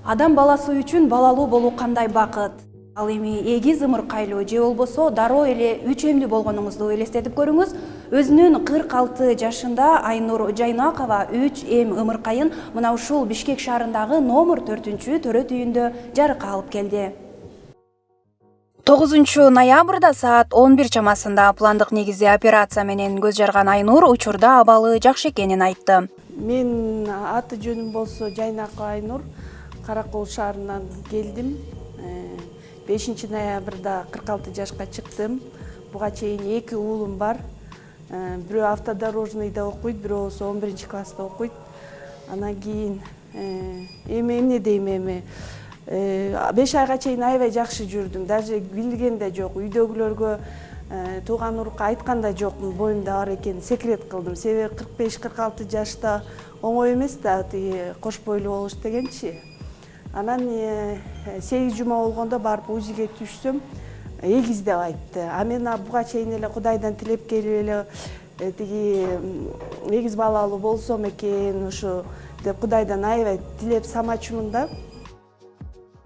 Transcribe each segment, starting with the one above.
Адам баласы үчүн балалуу болуу кандай бакыт. Ал эми эгиз ымыркайлуу же болбосо дароо эле 3 эмдүү болгонуңузду элестетип көрүңүз. Өзүнүн 46 жашында Айнур Жайнакова 3 эм ымыркайын мына ушул Бишкек шаарындагы номер 4 төрөт үйүндө жарыкка алып келди. 9 ноябрда саат 11 чамасында пландык негизде операция менен көз жарган Айнур учурда абалы жакшы экенин айтты. Мен аты жөнүм болсо Жайнакова Айнур, Каракол шаарынан келдим. 5 ноябрда 46 жашка чыктым. Буга чейин 2 уулум бар. Бирөө автодорожныйда окуйт, бирөө болсо 11 класста окуйт. Анан кийин эмне дейм эми 5 айга чейин аябай жакшы жүрдүм. Даже билген да жок. Үйдөгүлөргө тууган урукка айткан да жокмун, боюмда бар экенин секрет кылдым. Себеби 45-46 жашта оңой эмес да тиги кош бойлуу болуш дегенчи. Анан 8 жума болгондо барып УЗИге түшсөм, эгиз деп айтты. А мен буга чейин эле Кудайдан тилеп келип эле тиги эгиз балалуу болсом экен, ушу деп Кудайдан аябай тилеп самачумун да.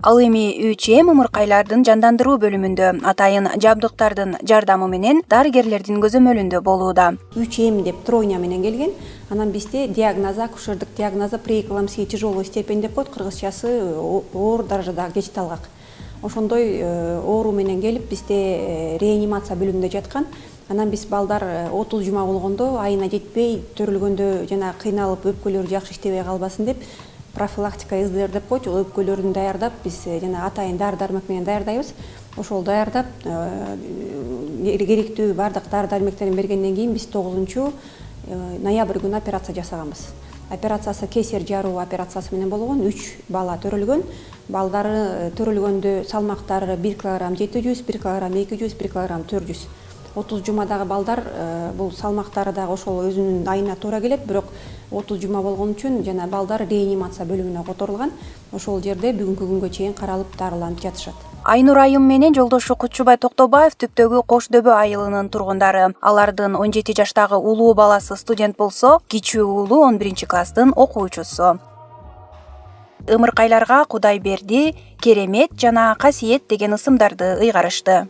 Ал эми 3 эм ымыркайлардын жандандыруу бөлүмүндө атайын жабдыктардын жардамы менен дарыгерлердин көзөмөлүндө болууда. 3 эм деп тройня менен келген. Анан бизде диагнозу, акушердик диагнозу преэклампсия тяжелой степень деп коет, кыргызчасы оор даражадагы кечи талгак. Ошондой оору менен келип бизде реанимация бөлүмүндө жаткан. Анан биз балдар 30 жума болгондо, айына жетпей төрүлгөндө жана кыйналып өпкөлөрү жакшы иштебей калбасын деп профилактика СДР деп коет, өпкөлөрүн даярдап биз жана атайын дары-дармек менен даярдайбыз. Ошол даярдап керектүү бардык дары-дармектерин бергенден кийин биз 9 ноябрь күнү операция жасаганбыз. Операциясы кесар жаруу операциясы менен болгон. 3 бала төрөлгөн. Балдары төрөлгөндө салмактары 1 кг 700, 1 кг 200, 1 кг 400. 30 жумадагы балдар бул салмактары дагы ошол өзүнүн айына туура келет, бирок 30 жума болгон үчүн жана балдар реанимация бөлүмүнө которулган. Ошол жерде бүгүнкү күнгө чейин каралып дарыланып жатышат. Айнур айым менен жолдошу Кутчубай Токтобаев Түптөгү Кош-дөбө айылынын тургундары. Алардын 17 жаштагы улуу баласы студент болсо, кичүү уулу 11 класстын окуучусу. Ымыркайларга Кудайберди, Керемет жана Касиет деген ысымдарды ыйгарышты.